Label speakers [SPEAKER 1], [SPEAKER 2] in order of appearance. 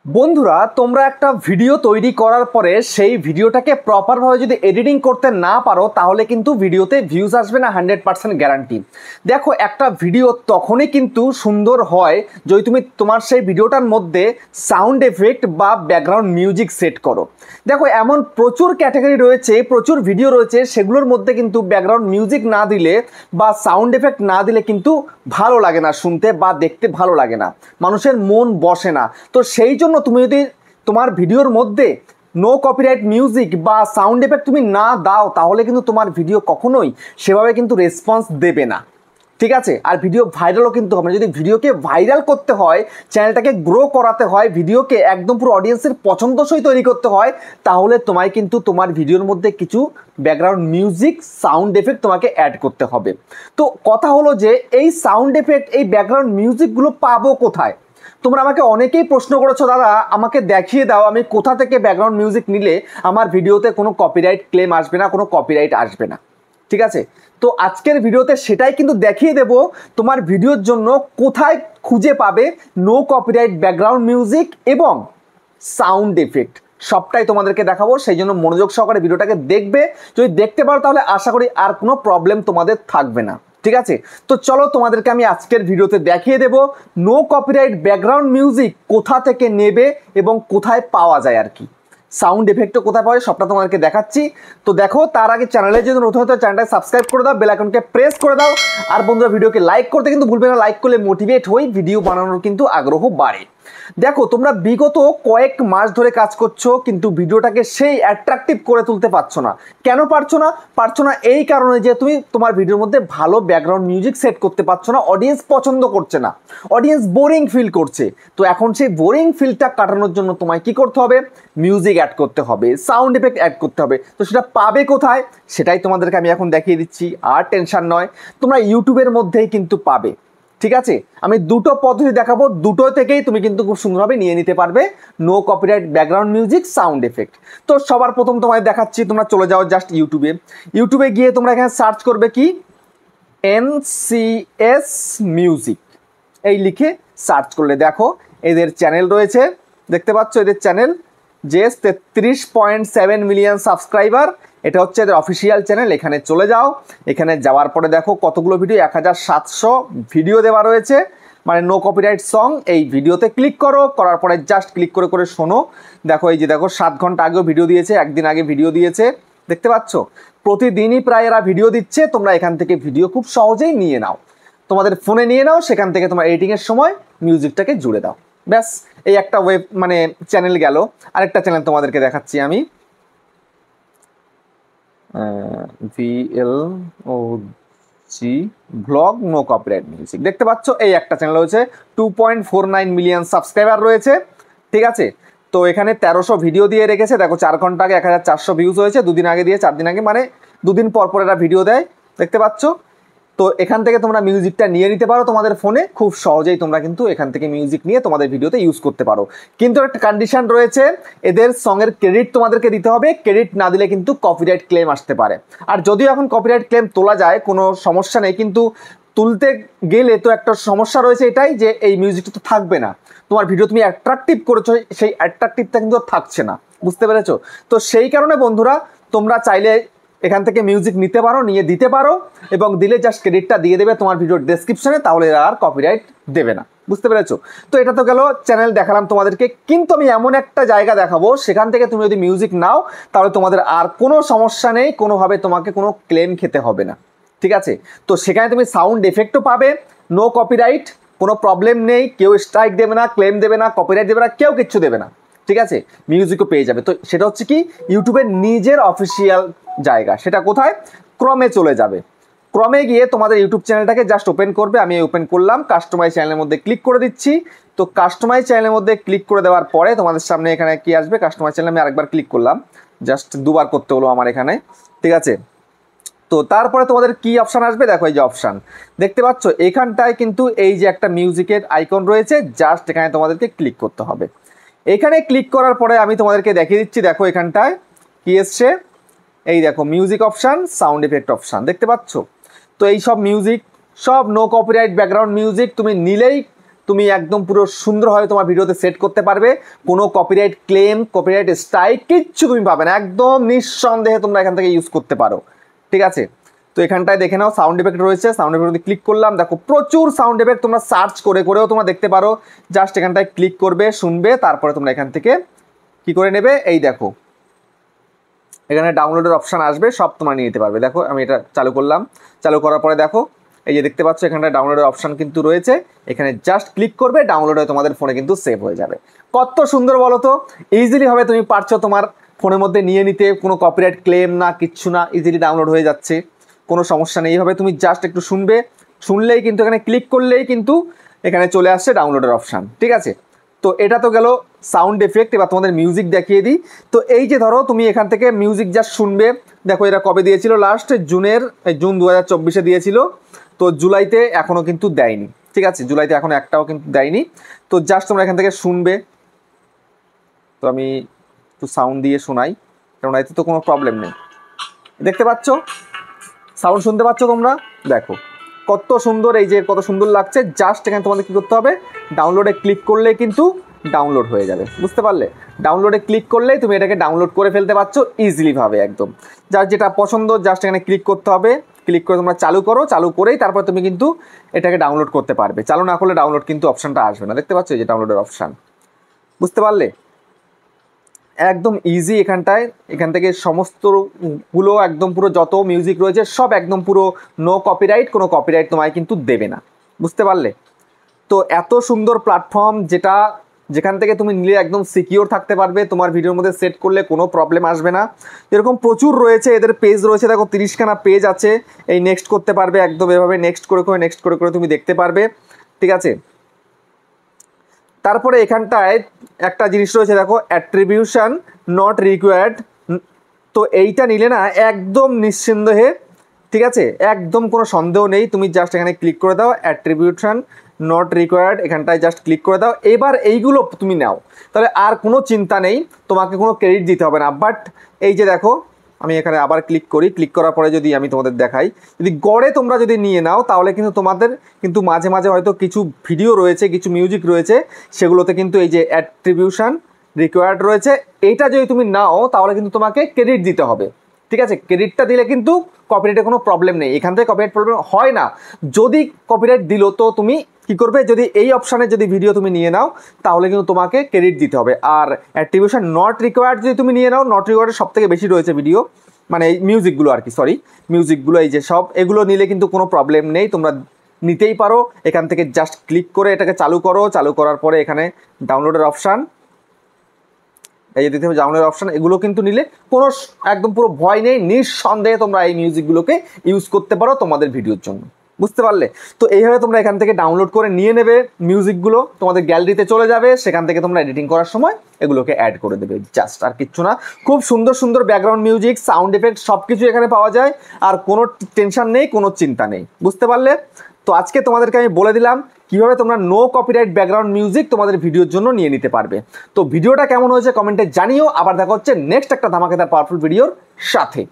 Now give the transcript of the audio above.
[SPEAKER 1] বন্ধুরা তোমরা একটা ভিডিও তৈরি করার পরে সেই ভিডিওটাকে প্রপারভাবে যদি এডিটিং করতে না পারো তাহলে কিন্তু ভিডিওতে ভিউজ আসবে না 100% গ্যারান্টি। দেখো একটা ভিডিও তখনই কিন্তু সুন্দর হয় যদি তুমি তোমার সেই ভিডিওটার মধ্যে সাউন্ড এফেক্ট বা ব্যাকগ্রাউন্ড মিউজিক সেট করো। দেখো এমন প্রচুর ক্যাটাগরি রয়েছে, প্রচুর ভিডিও রয়েছে, সেগুলোর মধ্যে কিন্তু ব্যাকগ্রাউন্ড মিউজিক না দিলে বা সাউন্ড এফেক্ট না দিলে কিন্তু ভালো লাগে না শুনতে বা দেখতে, ভালো লাগে না, মানুষের মন বসে না। তো সেই জন্য তুমি যদি তোমার ভিডিওর মধ্যে নো কপিরাইট মিউজিক বা সাউন্ড এফেক্ট তুমি না দাও তাহলে কিন্তু তোমার ভিডিও কখনোই সেভাবে কিন্তু রেসপন্স দেবে না, ঠিক আছে? আর ভিডিও ভাইরালও কিন্তু হবে না। যদি ভিডিওকে ভাইরাল করতে হয়, চ্যানেলটাকে গ্রো করাতে হয়, ভিডিওকে একদম পুরো অডিয়েন্সের পছন্দসই তৈরি করতে হয়, তাহলে তোমায় কিন্তু তোমার ভিডিওর মধ্যে কিছু ব্যাকগ্রাউন্ড মিউজিক, সাউন্ড এফেক্ট তোমাকে অ্যাড করতে হবে। তো কথা হলো যে এই সাউন্ড এফেক্ট, এই ব্যাকগ্রাউন্ড মিউজিকগুলো পাবো কোথায়? তোমরা আমাকে অনেকেই প্রশ্ন করেছো, দাদা আমাকে দেখিয়ে দাও আমি কোথা থেকে ব্যাকগ্রাউন্ড মিউজিক নিলে আমার ভিডিওতে কোনো কপিরাইট ক্লেম আসবে না, কোনো কপিরাইট আসবে না, ঠিক আছে? তো আজকের ভিডিওতে সেটাই কিন্তু দেখিয়ে দেব তোমার ভিডিওর জন্য কোথায় খুঁজে পাবে নো কপিরাইট ব্যাকগ্রাউন্ড মিউজিক এবং সাউন্ড এফেক্ট, সবটাই তোমাদেরকে দেখাবো। সেই জন্য মনোযোগ সহকারে ভিডিওটাকে দেখবে। যদি দেখতে পারো তাহলে আশা করি আর কোনো প্রবলেম তোমাদের থাকবে না, ঠিক আছে? তো চলো তোমাদেরকে আমি আজকের ভিডিওতে দেখিয়ে দেব নো কপিরাইট ব্যাকগ্রাউন্ড মিউজিক কোথা থেকে নেবে এবং কোথায় পাওয়া যায়, আর কি সাউন্ড এফেক্টও কোথায় পাওয়া যায় সবটা তোমাদেরকে দেখাচ্ছি। তো দেখো, তার আগে চ্যানেলে যদি নতুন হতে চ্যানেলটাকে সাবস্ক্রাইব করে দাও, বেল আইকনকে প্রেস করে দাও, আর বন্ধুরা ভিডিওকে লাইক করতে কিন্তু ভুলবে না। লাইক করলে মোটিভেট হই, ভিডিও বানানোর কিন্তু আগ্রহ বাড়ে। দেখো তোমরা বিগত কয়েক মাস ধরে কাজ করছো কিন্তু ভিডিওটাকে সেই অ্যাট্রাকটিভ করে তুলতে পারছো না। কেন পারছো না? পারছো না এই কারণে যে তুমি তোমার ভিডিওর মধ্যে ভালো ব্যাকগ্রাউন্ড মিউজিক সেট করতে পারছো না, অডিয়েন্স পছন্দ করছে না, অডিয়েন্স বোরিং ফিল করছে। তো এখন সেই বোরিং ফিলটা কাটানোর জন্য তোমায় কি করতে হবে? মিউজিক অ্যাড করতে হবে, সাউন্ড এফেক্ট অ্যাড করতে হবে। তো সেটা পাবে কোথায় সেটাই তোমাদেরকে আমি এখন দেখিয়ে দিচ্ছি। আর টেনশন নয়, তোমরা ইউটিউবের মধ্যেই কিন্তু পাবে, ঠিক আছে? আমি দুটো পদ্ধতি দেখাবো, দুটো থেকেই তুমি কিন্তু খুব সুন্দরভাবে নিয়ে নিতে পারবে no copyright background music, sound effect. তো সবার প্রথম তোমায় দেখাচ্ছি, তোমরা চলে যাও জাস্ট ইউটিউবে গিয়ে তোমরা এখানে সার্চ করবে কি NCS মিউজিক, এই লিখে সার্চ করলে দেখো এদের চ্যানেল রয়েছে, দেখতে পাচ্ছ এদের চ্যানেল যে 33.7 মিলিয়ন সাবস্ক্রাইবার, এটা হচ্ছে এদের অফিসিয়াল চ্যানেল। এখানে চলে যাও, এখানে যাওয়ার পরে দেখো কতগুলো ভিডিও, 1700 ভিডিও দেওয়া রয়েছে, মানে নো কপিরাইট সং। এই ভিডিওতে ক্লিক করো, করার পরে জাস্ট ক্লিক করে করে শোনো। দেখো এই যে দেখো 7 ঘন্টা আগেও ভিডিও দিয়েছে, একদিন আগে ভিডিও দিয়েছে, দেখতে পাচ্ছ? প্রতিদিনই প্রায় এরা ভিডিও দিচ্ছে। তোমরা এখান থেকে ভিডিও খুব সহজেই নিয়ে নাও, তোমাদের ফোনে নিয়ে নাও, সেখান থেকে তোমার এডিটিংয়ের সময় মিউজিকটাকে জুড়ে দাও, ব্যাস। এই একটা ওয়েব মানে চ্যানেল গেল। আরেকটা চ্যানেল তোমাদেরকে দেখাচ্ছি আমি, VLOG blog no copyright music, দেখতে পাচ্ছ এই একটা চ্যানেল রয়েছে, 2.49 মিলিয়ন সাবস্ক্রাইবার রয়েছে, ঠিক আছে? তো এখানে 1300 ভিডিও দিয়ে রেখেছে। দেখো 4 ঘন্টা আগে 1400 ভিউজ হয়েছে, 2 দিন আগে দিয়ে 4 দিন আগে, মানে 2 দিন পর পর এরা ভিডিও দেয়, দেখতে পাচ্ছ? তো এখান থেকে তোমরা মিউজিকটা নিয়ে নিতে পারো তোমাদের ফোনে, খুব সহজেই তোমরা কিন্তু এখান থেকে মিউজিক নিয়ে তোমাদের ভিডিওতে ইউজ করতে পারো। কিন্তু একটা কন্ডিশন রয়েছে, এদের সঙ্গের ক্রেডিট তোমাদেরকে দিতে হবে, ক্রেডিট না দিলে কিন্তু কপিরাইট ক্লেম আসতে পারে। আর যদিও এখন কপিরাইট ক্লেম তোলা যায়, কোনো সমস্যা নেই, কিন্তু তুলতে গেলে তো একটা সমস্যা রয়েছে, এটাই যে এই মিউজিকটা তো থাকবে না। তোমার ভিডিও তুমি অ্যাট্রাকটিভ করেছো, সেই অ্যাট্রাকটিভটা কিন্তু থাকছে না, বুঝতে পেরেছো? তো সেই কারণে বন্ধুরা তোমরা চাইলে এখান থেকে মিউজিক নিতে পারো, নিয়ে দিতে পারো, এবং দিলে জাস্ট ক্রেডিটটা দিয়ে দেবে তোমার ভিডিওর ডেসক্রিপশনে, তাহলে আর কপিরাইট দেবে না, বুঝতে পেরেছো? তো এটা তো গেল চ্যানেল দেখালাম তোমাদেরকে, কিন্তু আমি এমন একটা জায়গা দেখাবো সেখান থেকে তুমি যদি মিউজিক নাও তাহলে তোমাদের আর কোনো সমস্যা নেই, কোনোভাবে তোমাকে কোনো ক্লেম খেতে হবে না, ঠিক আছে? তো সেখানে তুমি সাউন্ড এফেক্টও পাবে, নো কপিরাইট, কোনো প্রবলেম নেই, কেউ স্ট্রাইক দেবে না, ক্লেম দেবে না, কপিরাইট দেবে না, কেউ কিচ্ছু দেবে না, ঠিক আছে? মিউজিকও পেয়ে যাবে। তো সেটা হচ্ছে কি ইউটিউবের নিজের অফিসিয়াল জায়গা। সেটা কোথায়? ক্রমে চলে যাবে, ক্রমে গিয়ে তোমাদের ইউটিউব চ্যানেলটাকে জাস্ট ওপেন করবে। আমি ওপেন করলাম, কাস্টমাইজ চ্যানেলের মধ্যে ক্লিক করে দিচ্ছি। তো কাস্টমাইজ চ্যানেলের মধ্যে ক্লিক করে দেওয়ার পরে তোমাদের সামনে এখানে কি আসবে? কাস্টমাইজ চ্যানেলে আমি আরেকবার ক্লিক করলাম, জাস্ট দুবার করতে হলো আমার এখানে, ঠিক আছে? তো তারপরে তোমাদের কি অপশান আসবে? দেখো এই যে অপশান দেখতে পাচ্ছ, এখানটায় কিন্তু এই যে একটা মিউজিকের আইকন রয়েছে, জাস্ট এখানে তোমাদেরকে ক্লিক করতে হবে। এখানে ক্লিক করার পরে আমি তোমাদেরকে দেখিয়ে দিচ্ছি, দেখো এখানটায় কি এসছে, এই দেখো music option, sound effect option, দেখতে পাচ্ছ? তো এই সব মিউজিক, সব নো কপিরাইট ব্যাকগ্রাউন্ড মিউজিক তুমি নিলেই তুমি একদম পুরো সুন্দরভাবে তোমার ভিডিওতে সেট করতে পারবে। কোনো কপিরাইট ক্লেম, কপিরাইট স্ট্রাইক কিচ্ছু তুমি পাবে না, একদম নিঃসন্দেহে তোমরা এখান থেকে ইউজ করতে পারো। ঠিক আছে, তো এখানটায় দেখে নাও সাউন্ড এফেক্ট রয়েছে, সাউন্ড এফেক্ট যদি ক্লিক করলাম, দেখো প্রচুর সাউন্ড এফেক্ট তোমরা সার্চ করে করেও তোমরা দেখতে পারো। জাস্ট এখানটায় ক্লিক করবে, শুনবে, তারপরে তোমরা এখান থেকে কি করে নেবে, এই দেখো এখানে ডাউনলোডের অপশান আসবে, সব তোমরা নিয়ে নিতে পারবে। দেখো আমি এটা চালু করলাম, চালু করার পরে দেখো এই যে দেখতে পাচ্ছ এখানটায় ডাউনলোডের অপশান কিন্তু রয়েছে, এখানে জাস্ট ক্লিক করবে, ডাউনলোড হয়ে তোমাদের ফোনে কিন্তু সেভ হয়ে যাবে। কত সুন্দর বলো তো, ইজিলি ভাবে তুমি পারছো তোমার ফোনের মধ্যে নিয়ে নিতে, কোনো কপিরাইট ক্লেম না, কিচ্ছু না, ইজিলি ডাউনলোড হয়ে যাচ্ছে, কোনো সমস্যা নেই। এইভাবে তুমি জাস্ট একটু শুনবে, শুনলেই কিন্তু এখানে ক্লিক করলেই কিন্তু এখানে চলে আসছে ডাউনলোডের অপশান। ঠিক আছে, তো এটা তো গেল সাউন্ড এফেক্ট। এবার তোমাদের মিউজিক দেখিয়ে দিই। তো এই যে ধরো তুমি এখান থেকে মিউজিক জাস্ট শুনবে, দেখো এরা কবে দিয়েছিল, লাস্ট জুন 2024 দিয়েছিল, তো জুলাইতে এখনও কিন্তু দেয়নি। ঠিক আছে, জুলাইতে এখনও একটাও কিন্তু দেয়নি। তো জাস্ট তোমরা এখান থেকে শুনবে, তো আমি একটু সাউন্ড দিয়ে শোনাই, কারণ এতে তো কোনো প্রবলেম নেই। দেখতে পাচ্ছ সাউন্ড শুনতে পাচ্ছ তোমরা, দেখো কত সুন্দর, এই যে কত সুন্দর লাগছে। জাস্ট এখানে তোমাদের কী করতে হবে, ডাউনলোডে ক্লিক করলে কিন্তু ডাউনলোড হয়ে যাবে, বুঝতে পারলে? ডাউনলোডে ক্লিক করলেই তুমি এটাকে ডাউনলোড করে ফেলতে পারছো ইজিলিভাবে একদম। যার যেটা পছন্দ জাস্ট এখানে ক্লিক করতে হবে, ক্লিক করে তোমরা চালু করো, চালু করেই তারপর তুমি কিন্তু এটাকে ডাউনলোড করতে পারবে। চালু না করলে ডাউনলোড কিন্তু অপশানটা আসবে না, দেখতে পাচ্ছ এই যে ডাউনলোডের অপশান, বুঝতে পারলে? একদম ইজি। এখান থেকে সমস্তগুলো একদম পুরো যত মিউজিক রয়েছে সব একদম পুরো নো কপিরাইট, কোনো কপিরাইট তোমায় কিন্তু দেবে না, বুঝতে পারলে? তো এত সুন্দর প্ল্যাটফর্ম যেখান থেকে তুমি নিলে একদম সিকিওর থাকতে পারবে, তোমার ভিডিওর মধ্যে সেট করলে কোনো প্রবলেম আসবে না। এরকম প্রচুর রয়েছে, এদের পেজ রয়েছে, দেখো 30খানা পেজ আছে। এই নেক্সট করতে পারবে একদম এভাবে, নেক্সট করে তুমি দেখতে পারবে। ঠিক আছে, তারপরে এখানটায় একটা জিনিস রয়েছে, দেখো অ্যাট্রিবিউশন নট রিকোয়ার্ড। তো এইটা নিলে না একদম নিঃসন্দেহে, ঠিক আছে, একদম কোনো সন্দেহ নেই, তুমি জাস্ট এখানে ক্লিক করে দাও, অ্যাট্রিবিউশন নট রিকোয়ার্ড, এখানটায় জাস্ট ক্লিক করে দাও। এবার এইগুলো তুমি নাও, তাহলে আর কোনো চিন্তা নেই, তোমাকে কোনো ক্রেডিট দিতে হবে না। বাট এই যে দেখো আমি এখানে আবার ক্লিক করি, ক্লিক করার পরে যদি আমি তোমাদের দেখাই, যদি গড়ে তোমরা যদি নিয়ে নাও তাহলে কিন্তু তোমাদের কিন্তু মাঝে মাঝে হয়তো কিছু ভিডিও রয়েছে, কিছু মিউজিক রয়েছে, সেগুলোতে কিন্তু এই যে অ্যাট্রিবিউশন রিকোয়ার্ড রয়েছে, এইটা যদি তুমি নাও তাহলে কিন্তু তোমাকে ক্রেডিট দিতে হবে। ঠিক আছে, ক্রেডিটটা দিলে কিন্তু কপিরাইটের কোনো প্রবলেম নেই, এখান থেকে কপিরাইট প্রবলেম হয় না। যদি কপিরাইট দিল তো তুমি কি করবে, যদি এই অপশানে যদি ভিডিও তুমি নিয়ে নাও তাহলে কিন্তু তোমাকে ক্রেডিট দিতে হবে। আর অ্যাট্রিবিউশন নট রিকোয়ার্ড যদি তুমি নিয়ে নাও, নট রিকোয়ার্ডের সব থেকে বেশি রয়েছে ভিডিও, মানে এই মিউজিকগুলো আর কি, সরি মিউজিকগুলো, এই যে সব এগুলো নিলে কিন্তু কোনো প্রবলেম নেই, তোমরা নিতেই পারো। এখান থেকে জাস্ট ক্লিক করে এটাকে চালু করো, চালু করার পরে এখানে ডাউনলোডের অপশান, এই যে দিতে হবে ডাউনলোডের অপশান, এগুলো কিন্তু নিলে কোনো একদম পুরো ভয় নেই, নিঃসন্দেহে তোমরা এই মিউজিকগুলোকে ইউজ করতে পারো তোমাদের ভিডিওর জন্য, বুঝতে পারলে? তো এইভাবে তোমরা এখান থেকে ডাউনলোড করে নিয়ে নেবে মিউজিকগুলো, তোমাদের গ্যালারিতে চলে যাবে, সেখান থেকে তোমরা এডিটিং করার সময় এগুলোকে অ্যাড করে দেবে, জাস্ট আর কিচ্ছু না। খুব সুন্দর সুন্দর ব্যাকগ্রাউন্ড মিউজিক, সাউন্ড এফেক্ট সব কিছু এখানে পাওয়া যায়, আর কোনো টেনশন নেই, কোনো চিন্তা নেই, বুঝতে পারলে? তো আজকে তোমাদেরকে আমি বলে দিলাম কিভাবে তোমরা নো কপিরাইট ব্যাকগ্রাউন্ড মিউজিক তোমাদের ভিডিওর জন্য নিয়ে নিতে পারবে। তো ভিডিওটা কেমন হয়েছে কমেন্টে জানিও। আবার দেখা হচ্ছে নেক্সট একটা ধামাকেদার পাওয়ারফুল ভিডিওর সাথে।